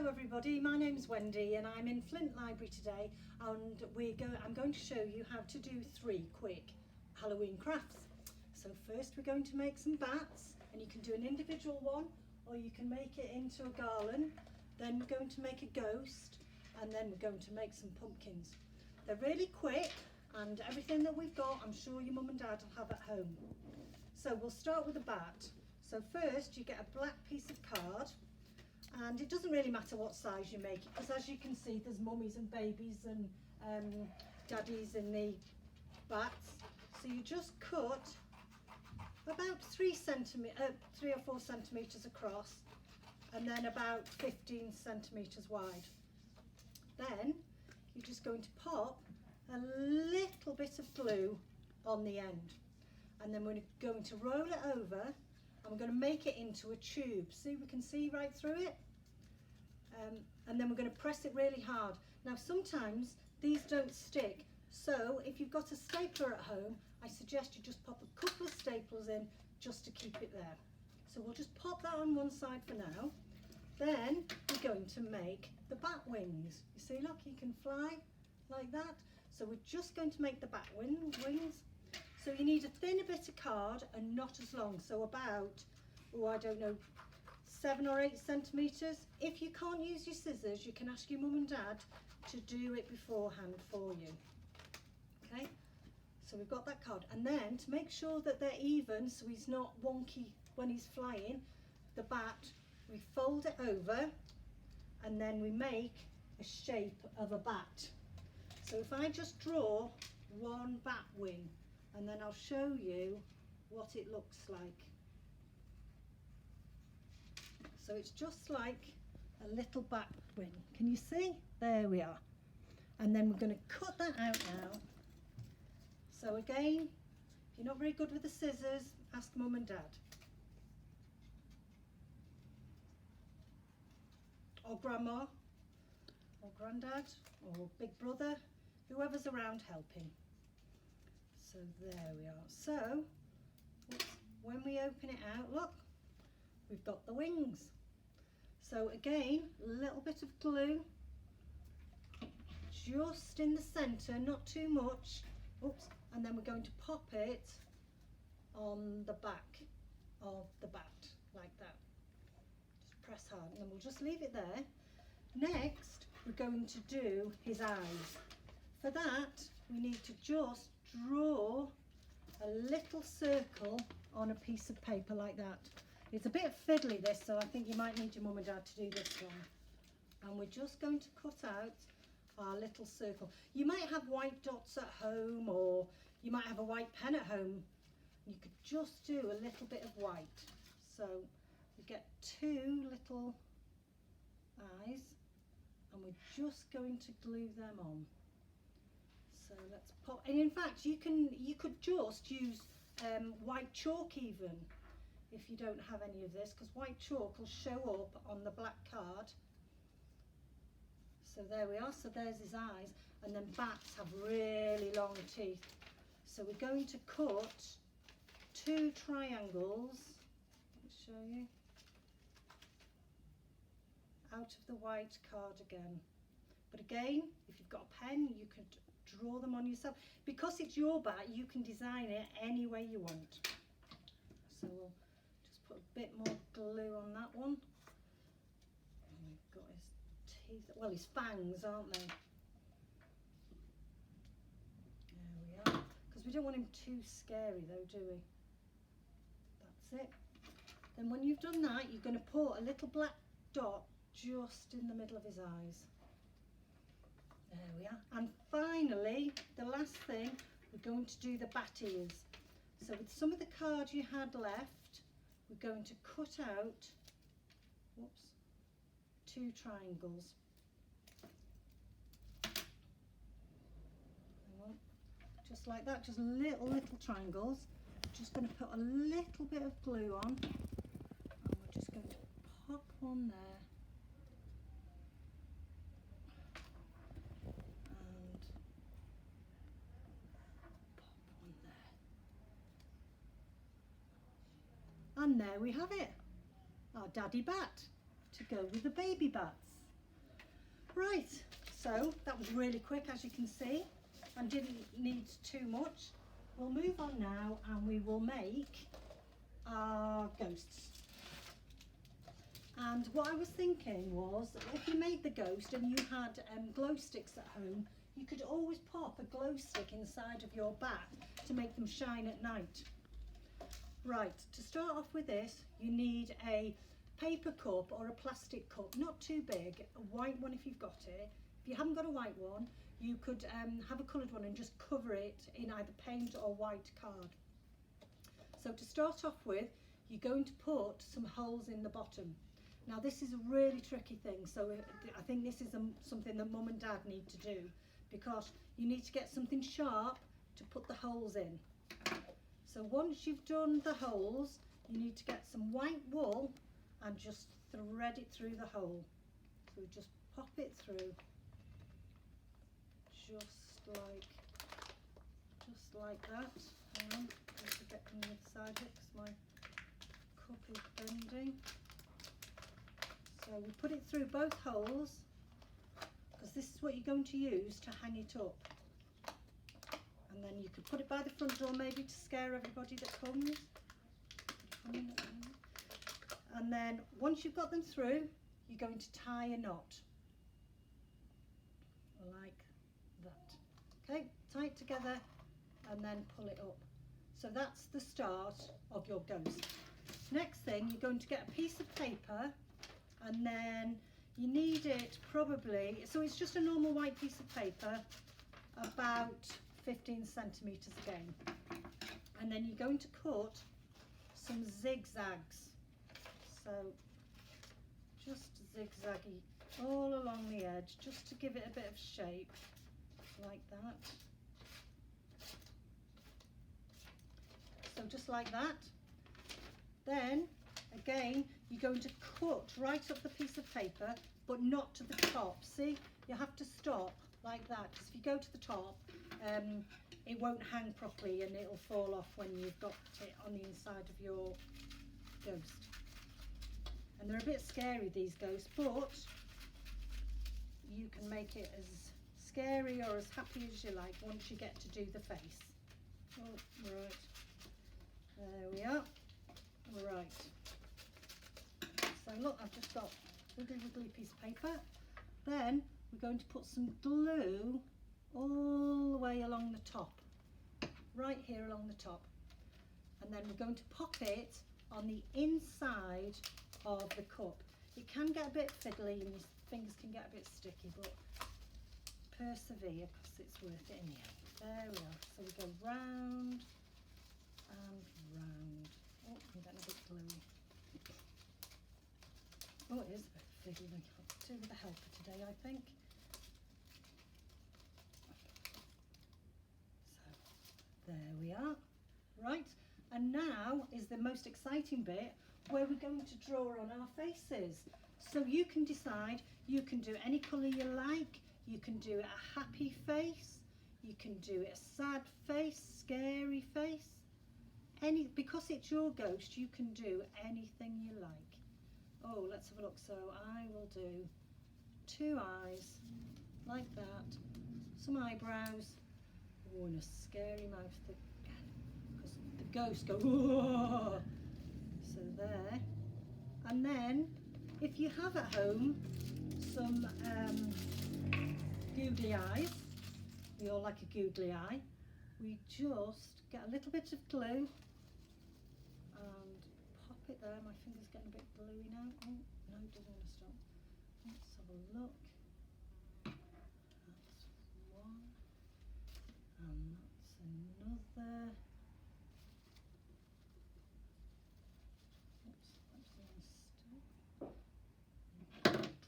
Hello everybody, my name's Wendy and I'm in Flint Library today, and I'm going to show you how to do 3 quick Halloween crafts. So first we're going to make some bats, and you can do an individual one or you can make it into a garland. Then we're going to make a ghost, and then we're going to make some pumpkins. They're really quick, and everything that we've got I'm sure your mum and dad will have at home. So we'll start with a bat. So first you get a black piece of card, and it doesn't really matter what size you make it, because as you can see there's mummies and babies and daddies in the bats. So you just cut about 3 or 4 centimetres across, and then about 15 centimetres wide. Then you're just going to pop a little bit of glue on the end, and then we're going to roll it over, and we're going to make it into a tube. See, we can see right through it. And then we're going to press it really hard. Now sometimes these don't stick, so if you've got a stapler at home, I suggest you just pop a couple of staples in just to keep it there. So we'll just pop that on one side for now. Then we're going to make the bat wings. You see, look, you can fly like that. So we're just going to make the bat wings. So you need a thinner bit of card and not as long, so about, oh, I don't know, 7 or 8 centimetres. If you can't use your scissors, you can ask your mum and dad to do it beforehand for you. Okay, so we've got that card, and then to make sure that they're even so he's not wonky when he's flying, the bat, we fold it over and then we make a shape of a bat. So if I just draw one bat wing, and then I'll show you what it looks like. So it's just like a little bat wing. Can you see? There we are. And then we're going to cut that out now. So again, if you're not very good with the scissors, ask mum and dad. Or grandma, or granddad, or big brother, whoever's around helping. So there we are. So when we open it out, look, we've got the wings. So again, a little bit of glue just in the centre, not too much. Oops. And then we're going to pop it on the back of the bat like that. Just press hard, and then we'll just leave it there. Next, we're going to do his eyes. For that, we need to just draw a little circle on a piece of paper like that. It's a bit fiddly this, so I think you might need your mum and dad to do this one. And we're just going to cut out our little circle. You might have white dots at home, or you might have a white pen at home. You could just do a little bit of white. So you get 2 little eyes, and we're just going to glue them on. So let's pop, and in fact you could just use white chalk even if you don't have any of this, because white chalk will show up on the black card. So there we are. So there's his eyes, and then bats have really long teeth. So we're going to cut 2 triangles. Let me show you. Out of the white card again. But again, if you've got a pen, you could draw them on yourself. Because it's your bat, you can design it any way you want. So we'll just put a bit more glue on that one. And we've got his teeth, well, his fangs, aren't they? There we are. Because we don't want him too scary though, do we? That's it. Then when you've done that, you're going to put a little black dot just in the middle of his eyes. There we are. And finally, the last thing, we're going to do the bat ears. So with some of the card you had left, we're going to cut out, whoops, 2 triangles. Just like that, just little triangles. Just going to put a little bit of glue on, and we're just going to pop one there. And there we have it, our daddy bat to go with the baby bats. Right, so that was really quick, as you can see, and didn't need too much. We'll move on now and we will make our ghosts. And what I was thinking was, if you made the ghost and you had glow sticks at home, you could always pop a glow stick inside of your bat to make them shine at night. Right, to start off with this, you need a paper cup or a plastic cup, not too big, a white one if you've got it. If you haven't got a white one, you could have a coloured one and just cover it in either paint or white card. So to start off with, you're going to put some holes in the bottom. Now this is a really tricky thing, so I think this is something that Mum and Dad need to do, because you need to get something sharp to put the holes in. So once you've done the holes, you need to get some white wool and just thread it through the hole. So just pop it through, just like that. Hang on, I need to get on the other side of it because my cup is bending. So we put it through both holes, because this is what you're going to use to hang it up. And then you could put it by the front door maybe to scare everybody that comes. And then once you've got them through, you're going to tie a knot like that. Okay, tie it together and then pull it up. So that's the start of your ghost. Next thing, you're going to get a piece of paper, and then you need it probably, so it's just a normal white piece of paper, about 15 centimetres again. And then you're going to cut some zigzags. So just zigzaggy all along the edge, just to give it a bit of shape, like that. So just like that. Then again, you're going to cut right up the piece of paper, but not to the top. See, you have to stop like that, because if you go to the top, it won't hang properly and it'll fall off when you've got it on the inside of your ghost. And they're a bit scary, these ghosts, but you can make it as scary or as happy as you like once you get to do the face. Oh, right, there we are. Right, so look, I've just got a wiggly piece of paper. Then we're going to put some glue all the way along the top, right here along the top, and then we're going to pop it on the inside of the cup. It can get a bit fiddly and your fingers can get a bit sticky, but persevere because it's worth it in the end. There we are. So we go round and round. Oh, I'm getting a bit gluey. Oh, it is a bit fiddly. I'll do with a helper today, I think. So there we are. Right, and now is the most exciting bit, where we're going to draw on our faces. So you can decide, you can do any colour you like, you can do a happy face, you can do a sad face, scary face, because it's your ghost, you can do anything you like. Oh, let's have a look. So I will do 2 eyes like that, some eyebrows, oh, and a scary mouth because the ghosts go, whoa. So there. And then if you have at home some googly eyes, we all like a googly eye, we just get a little bit of glue and pop it there. My finger's getting a bit gluey now. Oh, no, it doesn't want to stop. Let's have a look. That's one, and that's another.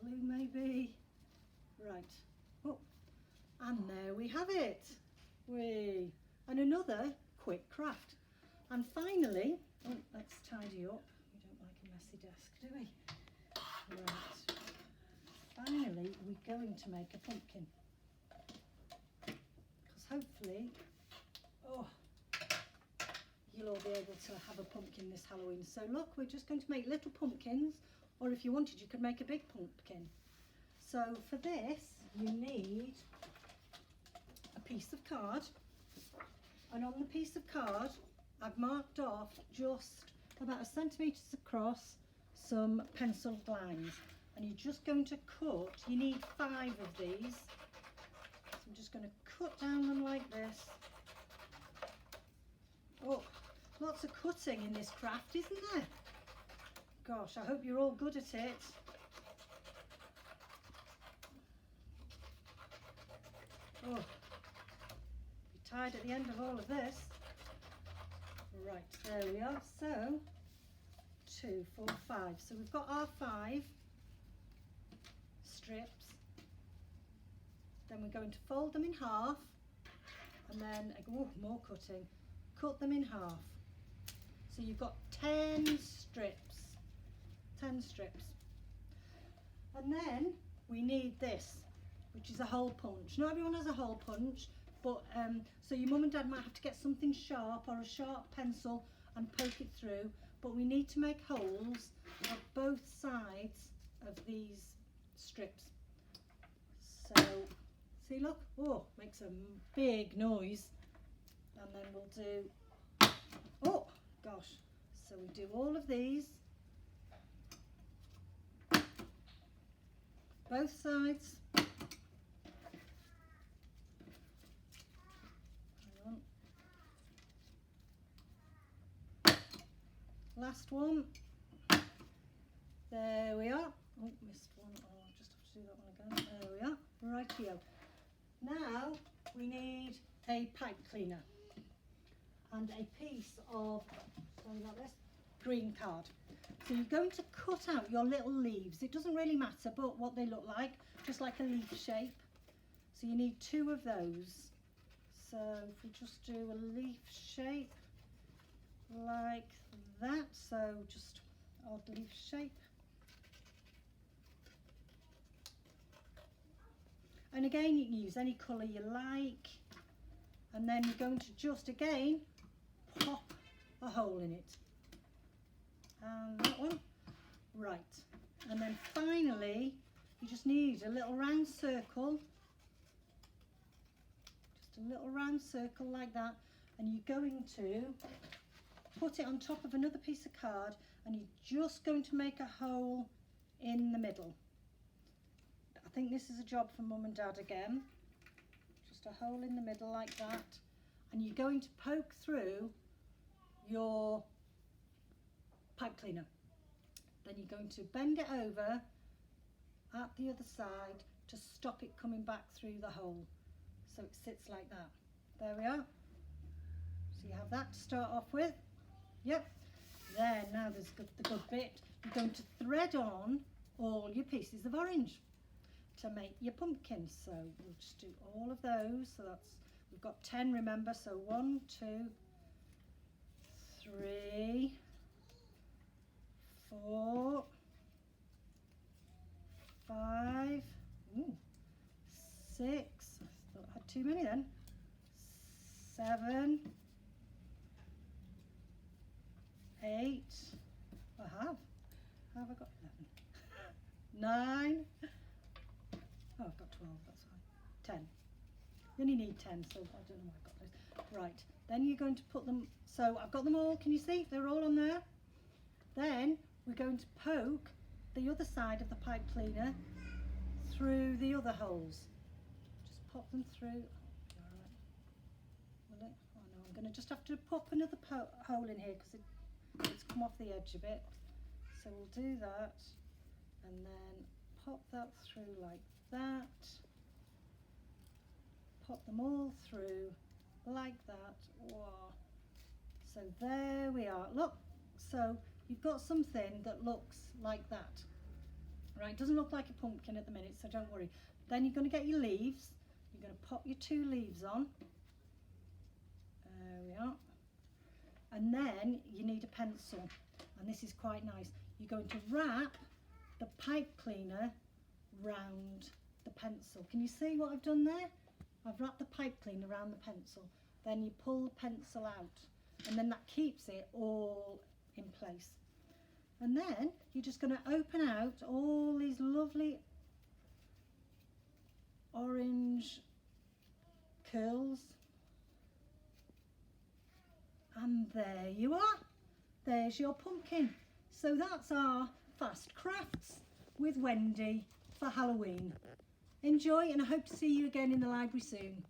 Glue maybe. Right. Oh, and there we have it. And another quick craft. And finally, oh, let's tidy up. We don't like a messy desk, do we? Right. Finally, we're going to make a pumpkin. Because hopefully, oh, you'll all be able to have a pumpkin this Halloween. So look, we're just going to make little pumpkins, or if you wanted, you could make a big pumpkin. So for this you need a piece of card, and on the piece of card I've marked off just about 1 centimetre across some penciled lines, and you're just going to cut. You need 5 of these, so I'm just going to cut down them like this. Oh, lots of cutting in this craft, isn't there? Gosh, I hope you're all good at it. Oh, be tired at the end of all of this. Right, there we are. So 2, 4, 5. So we've got our 5 strips. Then we're going to fold them in half, and then more cutting. Cut them in half. So you've got 10 strips. 10 strips. And then we need this, which is a hole punch. Not everyone has a hole punch, but so your mum and dad might have to get something sharp or a sharp pencil and poke it through, but we need to make holes on both sides of these strips. So see, look, oh, makes a big noise. And then we'll do, oh gosh, so we do all of these, both sides. Last one. There we are. Oh, missed one. Oh, I'll just have to do that one again. There we are. Rightio. Now we need a pipe cleaner and a piece of, sorry about this, green card. So you're going to cut out your little leaves. It doesn't really matter but what they look like, just like a leaf shape. So you need 2 of those. So if we just do a leaf shape like that, so just odd leaf shape. And again, you can use any colour you like, and then you're going to just again pop a hole in it, and that one, right. And then finally you just need a little round circle, just a little round circle like that, and you're going to put it on top of another piece of card, and you're just going to make a hole in the middle. I think this is a job for mum and dad again. Just a hole in the middle like that, and you're going to poke through your pipe cleaner. Then you're going to bend it over at the other side to stop it coming back through the hole, so it sits like that. There we are. So you have that to start off with. Yep. Then now there's the good bit. You're going to thread on all your pieces of orange to make your pumpkins. So we'll just do all of those. So that's, we've got 10, remember. So 1, 2, 3, 4, 5, 6. I thought I had too many then. 7, 8. I have. How have I got 11? 9. Oh, I've got 12. That's fine. 10. You only need 10, so I don't know why I got those. Right. Then you're going to put them. So I've got them all. Can you see? They're all on there. Then we're going to poke the other side of the pipe cleaner through the other holes. Just pop them through. All right. Will it? Oh no, I'm going to just have to pop another hole in here because it's come off the edge a bit. So we'll do that, and then pop that through like that. Pop them all through like that. Wow. So there we are. Look, so you've got something that looks like that. Right, doesn't look like a pumpkin at the minute, so don't worry. Then you're going to get your leaves. You're going to pop your 2 leaves on. There we are. And then you need a pencil, and this is quite nice. You're going to wrap the pipe cleaner round the pencil. Can you see what I've done there? I've wrapped the pipe cleaner around the pencil. Then you pull the pencil out, and then that keeps it all in place. And then you're just going to open out all these lovely curls. And there you are. There's your pumpkin. So that's our fast crafts with Wendy for Halloween. Enjoy, and I hope to see you again in the library soon.